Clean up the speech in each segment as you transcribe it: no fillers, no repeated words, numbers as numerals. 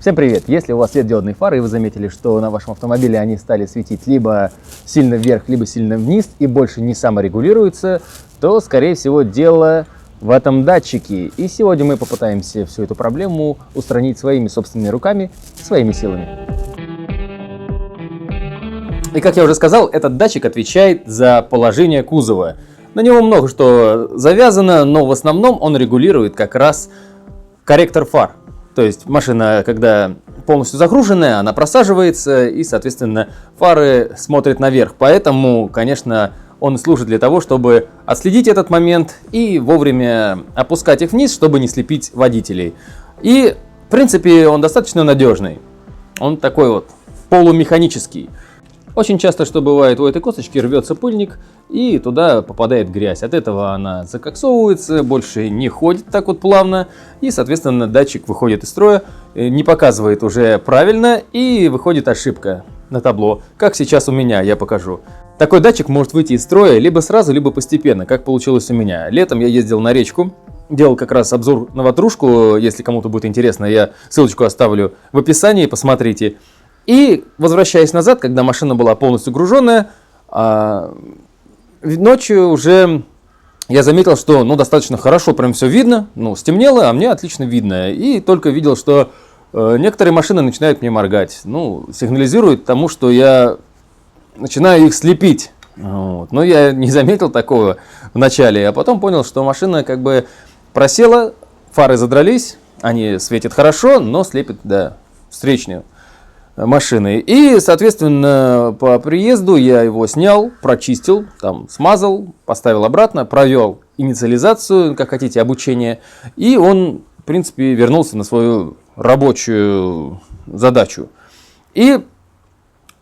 Всем привет! Если у вас светодиодные фары, и вы заметили, что на вашем автомобиле они стали светить либо сильно вверх, либо сильно вниз, и больше не саморегулируются, то, скорее всего, дело в этом датчике. И сегодня мы попытаемся всю эту проблему устранить своими собственными руками, своими силами. И, как я уже сказал, этот датчик отвечает за положение кузова. На него много что завязано, но в основном он регулирует как раз корректор фар. То есть машина, когда полностью загруженная, она просаживается и, соответственно, фары смотрят наверх. Поэтому, конечно, он служит для того, чтобы отследить этот момент и вовремя опускать их вниз, чтобы не слепить водителей. И, в принципе, он достаточно надежный. Он такой вот полумеханический. Очень часто, что бывает, у этой косточки рвется пыльник и туда попадает грязь. От этого она закоксовывается, больше не ходит так вот плавно. И, соответственно, датчик выходит из строя, не показывает уже правильно и выходит ошибка на табло. Как сейчас у меня, я покажу. Такой датчик может выйти из строя либо сразу, либо постепенно, как получилось у меня. Летом я ездил на речку, делал как раз обзор на ватрушку. Если кому-то будет интересно, я ссылочку оставлю в описании, посмотрите. И, возвращаясь назад, когда машина была полностью груженная, ночью уже я заметил, что достаточно хорошо прям все видно, стемнело, а мне отлично видно. И только видел, что некоторые машины начинают мне моргать, сигнализируют тому, что я начинаю их слепить. Вот. Но я не заметил такого в начале, а потом понял, что машина как бы просела, фары задрались, они светят хорошо, но слепят, встречную машины. И, соответственно, по приезду я его снял, прочистил, смазал, поставил обратно, провел инициализацию, как хотите, обучение. И он, в принципе, вернулся на свою рабочую задачу. И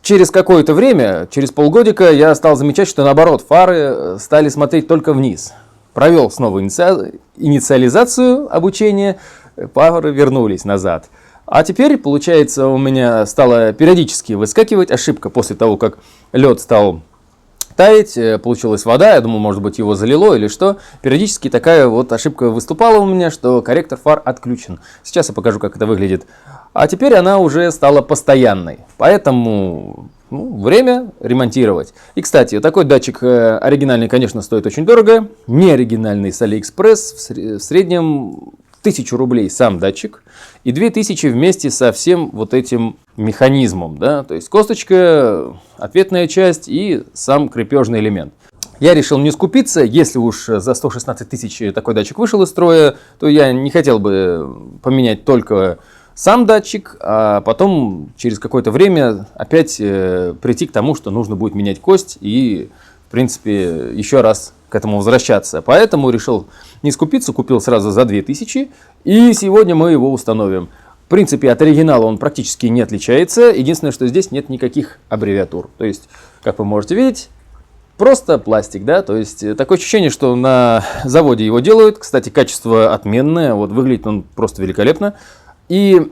через какое-то время, через полгодика, я стал замечать, что наоборот, фары стали смотреть только вниз. Провел снова инициализацию обучения, фары вернулись назад. А теперь, получается, у меня стала периодически выскакивать ошибка после того, как лед стал таять, получилась вода, я думал, может быть, его залило или что. Периодически такая вот ошибка выступала у меня, что корректор фар отключен. Сейчас я покажу, как это выглядит. А теперь она уже стала постоянной, поэтому время ремонтировать. И, кстати, такой датчик оригинальный, конечно, стоит очень дорого. Не оригинальный с AliExpress, в среднем 1000 рублей сам датчик и 2000 вместе со всем вот этим механизмом, то есть косточка, ответная часть и сам крепежный элемент. Я решил не скупиться, если уж за 116 тысяч такой датчик вышел из строя, то я не хотел бы поменять только сам датчик, а потом через какое-то время опять прийти к тому, что нужно будет менять кость и, в принципе, еще раз к этому возвращаться. Поэтому решил не скупиться, купил сразу за 2000, и сегодня мы его установим. В принципе, от оригинала он практически не отличается. Единственное, что здесь нет никаких аббревиатур. То есть, как вы можете видеть, просто пластик, то есть такое ощущение, что на заводе его делают. Кстати, качество отменное, выглядит он просто великолепно. И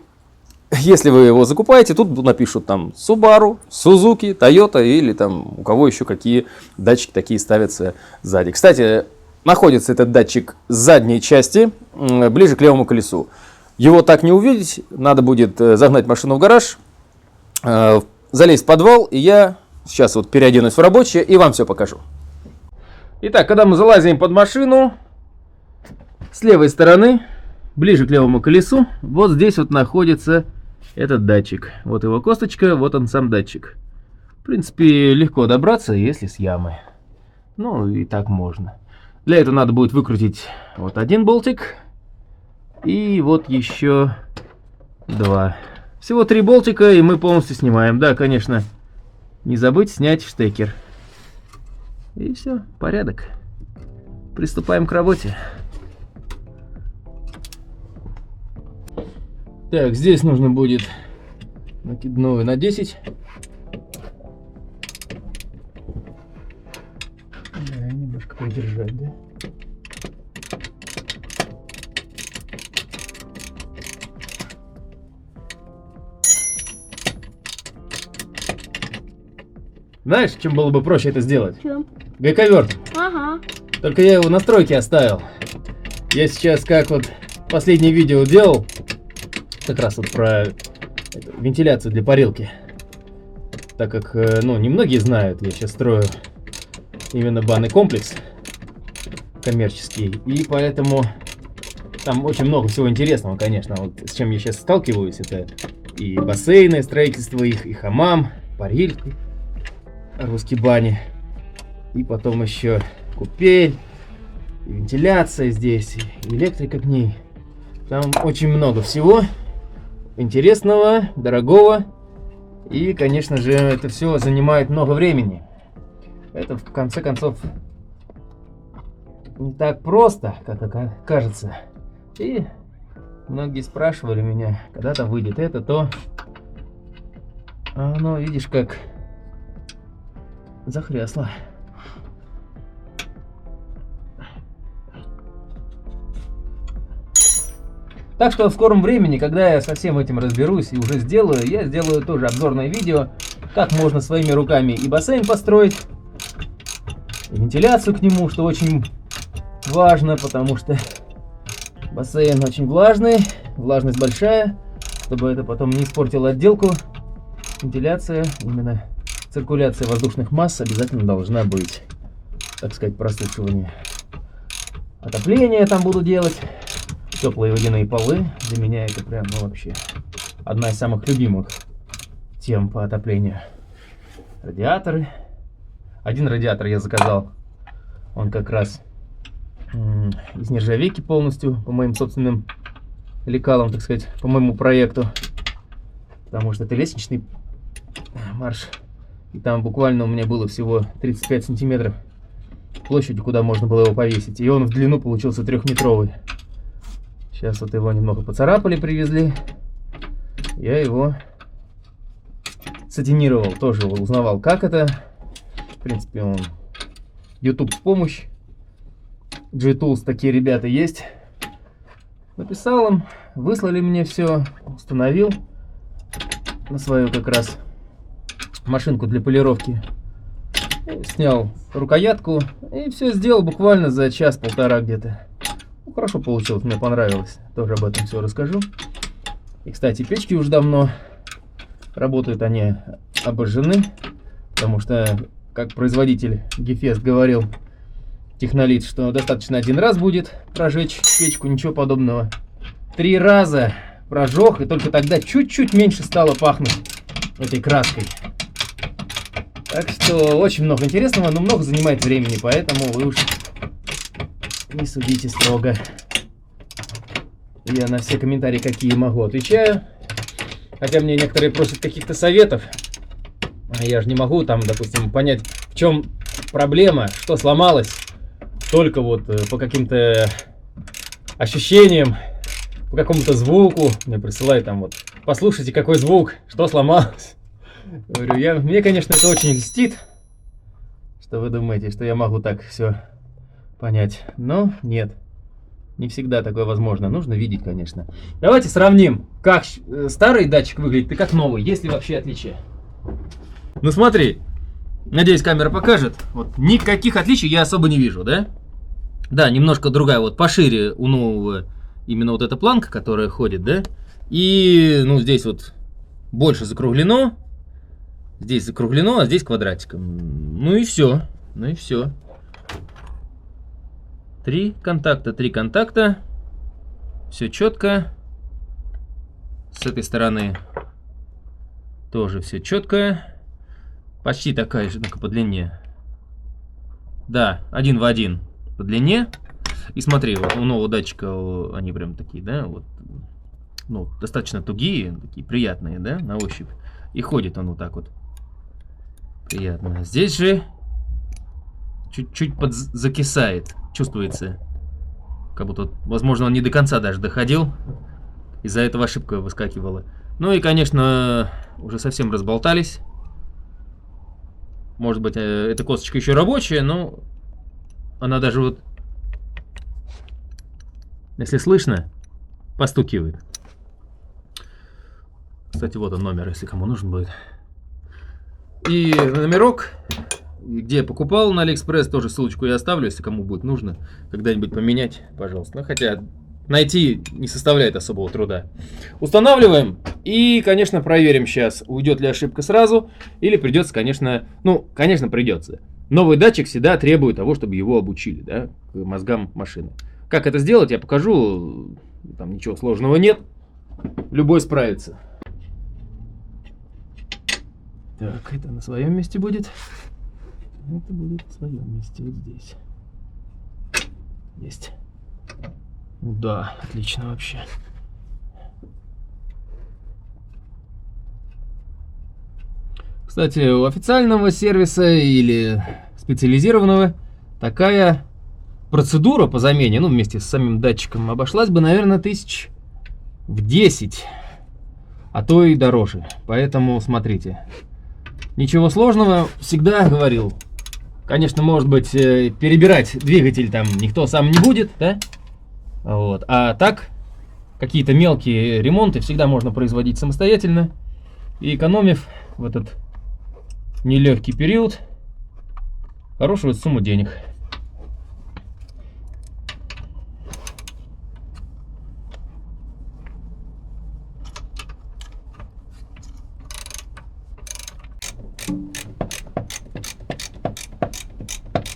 если вы его закупаете, тут напишут Subaru, Suzuki, Toyota или у кого еще какие датчики такие ставятся сзади. Кстати, находится этот датчик с задней части, ближе к левому колесу. Его так не увидеть, надо будет загнать машину в гараж, залезть в подвал, и я сейчас переоденусь в рабочее и вам все покажу. Итак, когда мы залазим под машину, с левой стороны, ближе к левому колесу, вот здесь находится этот датчик. Вот его косточка, вот он сам датчик. В принципе, легко добраться, если с ямы. И так можно. Для этого надо будет выкрутить один болтик. И еще 2. Всего 3 болтика, и мы полностью снимаем. Да, конечно, не забыть снять штекер. И все, порядок. Приступаем к работе. Так, здесь нужно будет накидную на 10. Немножко придержать, Знаешь, чем было бы проще это сделать? Чем? Гайковерт. Ага. Только я его в настройке оставил. Я сейчас, как последнее видео делал, как раз вот про вентиляцию для парилки. Так как, ну, немногие знают, я сейчас строю именно банный комплекс коммерческий, и поэтому там очень много всего интересного, конечно. Вот с чем я сейчас сталкиваюсь, это и бассейны, строительство их, и хамам, парильки, русские бани, и потом еще купель, и вентиляция здесь, и электрика к ней. Там очень много всего интересного, дорогого, и, конечно же, это все занимает много времени. Это, в конце концов, не так просто, как кажется. И многие спрашивали меня, когда там выйдет это, то... А оно, видишь, как захрясло. Так что в скором времени, когда я со всем этим разберусь и уже сделаю, я сделаю тоже обзорное видео, как можно своими руками и бассейн построить, и вентиляцию к нему, что очень важно, потому что бассейн очень влажный, влажность большая, чтобы это потом не испортило отделку. Вентиляция, именно циркуляция воздушных масс обязательно должна быть, так сказать, просушивание. Отопление там буду делать. Теплые водяные полы. Для меня это прям, ну, вообще одна из самых любимых тем по отоплению. Радиаторы. Один радиатор я заказал. Он как раз из нержавейки полностью, по моим собственным лекалам, так сказать, по моему проекту. Потому что это лестничный марш. И там буквально у меня было всего 35 сантиметров площади, куда можно было его повесить. И он в длину получился 3-метровый. Сейчас вот его немного поцарапали, привезли. Я его сатинировал, тоже узнавал, как это. В принципе, он YouTube в помощь. G-Tools, такие ребята есть. Написал им, выслали мне все, установил на свою как раз машинку для полировки. Снял рукоятку и все сделал буквально за час-полтора где-то. Ну, хорошо получилось, мне понравилось. Тоже об этом все расскажу. И, кстати, печки уже давно работают, они обожжены, потому что, как производитель Гефест говорил, Технолит, что достаточно один раз будет прожечь печку, ничего подобного. 3 раза прожег, и только тогда чуть-чуть меньше стало пахнуть этой краской. Так что очень много интересного, но много занимает времени, поэтому вы уж не судите строго. Я на все комментарии, какие могу, отвечаю. Хотя мне некоторые просят каких-то советов. А я же не могу там, допустим, понять, в чем проблема, что сломалось. Только вот по каким-то ощущениям, по какому-то звуку. Мне присылают там вот, послушайте, какой звук, что сломалось. Говорю, мне, конечно, это очень льстит, что вы думаете, что я могу так все понять. Но нет, не всегда такое возможно. Нужно видеть, конечно. Давайте сравним, как старый датчик выглядит и как новый. Есть ли вообще отличия? Ну смотри, надеюсь, камера покажет. Вот никаких отличий я особо не вижу, да? Да, немножко другая, вот пошире у нового именно вот эта планка, которая ходит, да? И, ну, здесь вот больше закруглено. Здесь закруглено, а здесь квадратиком. Ну и все. Ну и все. 3 контакта. Все четко. С этой стороны тоже все четко. Почти такая же, только по длине. Да, 1 в 1 по длине. И смотри, вот у нового датчика они прям такие, да, вот, ну, достаточно тугие, такие приятные, да, на ощупь. И ходит он вот так вот. Приятно. Здесь же чуть-чуть закисает, чувствуется. Как будто, возможно, он не до конца даже доходил. Из-за этого ошибка выскакивала. Ну и, конечно, уже совсем разболтались. Может быть, эта косточка еще рабочая, но она даже вот, если слышно, постукивает. Кстати, вот он номер, если кому нужен будет. И номерок, где я покупал на Алиэкспресс, тоже ссылочку я оставлю, если кому будет нужно когда-нибудь поменять, пожалуйста. Ну, хотя найти не составляет особого труда. Устанавливаем и, конечно, проверим сейчас, уйдет ли ошибка сразу, или придется, конечно, конечно, придется. Новый датчик всегда требует того, чтобы его обучили, да, к мозгам машины. Как это сделать, я покажу, там ничего сложного нет, любой справится. Так, это на своем месте будет. Это будет на своем месте, вот здесь. Есть. Да, отлично вообще. Кстати, у официального сервиса или специализированного такая процедура по замене, вместе с самим датчиком, обошлась бы, наверное, 1000 в 10, а то и дороже. Поэтому смотрите. Ничего сложного, всегда говорил. Конечно, может быть, перебирать двигатель там никто сам не будет, да? Вот. А так, какие-то мелкие ремонты всегда можно производить самостоятельно. И экономив в этот нелегкий период хорошую сумму денег.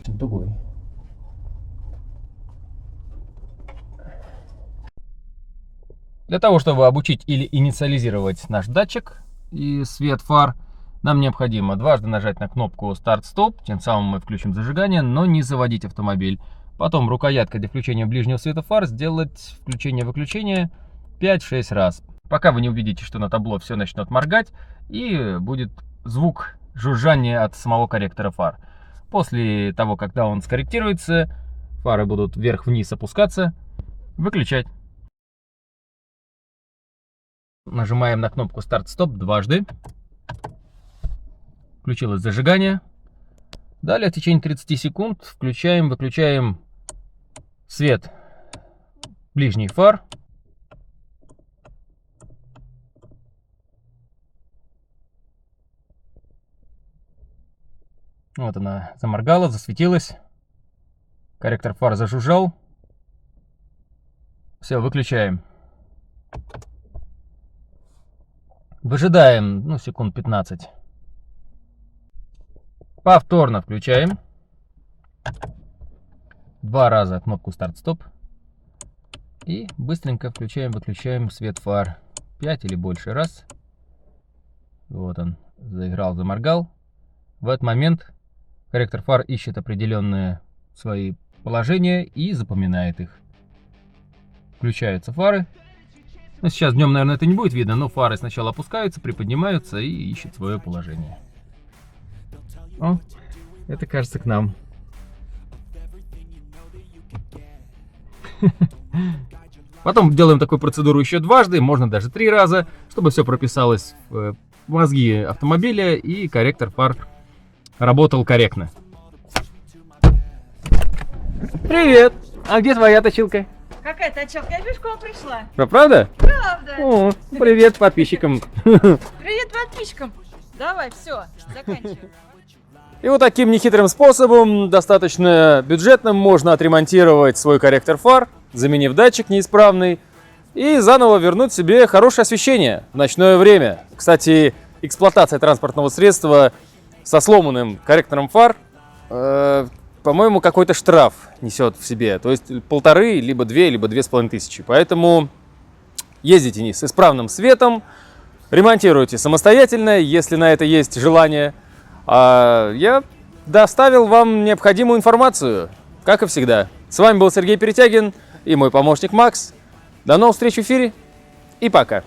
Другой. Для того, чтобы обучить или инициализировать наш датчик и свет фар, нам необходимо дважды нажать на кнопку старт-стоп, тем самым мы включим зажигание, но не заводить автомобиль. Потом рукояткой для включения ближнего света фар сделать включение-выключение 5-6 раз. Пока вы не увидите, что на табло все начнет моргать и будет звук жужжания от самого корректора фар. После того, когда он скорректируется, фары будут вверх-вниз опускаться, выключать. Нажимаем на кнопку старт-стоп дважды. Включилось зажигание. Далее в течение 30 секунд включаем-выключаем свет ближних фар. Вот она заморгала, засветилась. Корректор фар зажужжал. Все, выключаем. Выжидаем, секунд 15. Повторно включаем. 2 раза кнопку старт-стоп. И быстренько включаем-выключаем свет фар. 5 или больше раз. Вот он, заиграл, заморгал. В этот момент корректор фар ищет определенные свои положения и запоминает их. Включаются фары. Сейчас днем, наверное, это не будет видно, но фары сначала опускаются, приподнимаются и ищут свое положение. О, это, кажется, к нам. Потом делаем такую процедуру еще дважды, можно даже 3 раза, чтобы все прописалось в мозги автомобиля и корректор фар работал корректно. Привет! А где твоя точилка? Какая точилка? Я пешком пришла. Правда? Правда. О, привет подписчикам. Привет подписчикам. Давай, все, заканчиваем. И вот таким нехитрым способом, достаточно бюджетным, можно отремонтировать свой корректор фар, заменив датчик неисправный, и заново вернуть себе хорошее освещение в ночное время. Кстати, эксплуатация транспортного средства со сломанным корректором фар, по-моему, какой-то штраф несет в себе. То есть 1500, либо 2, либо 2500. Поэтому ездите с исправным светом, ремонтируйте самостоятельно, если на это есть желание. А я доставил вам необходимую информацию, как и всегда. С вами был Сергей Перетягин и мой помощник Макс. До новых встреч в эфире и пока.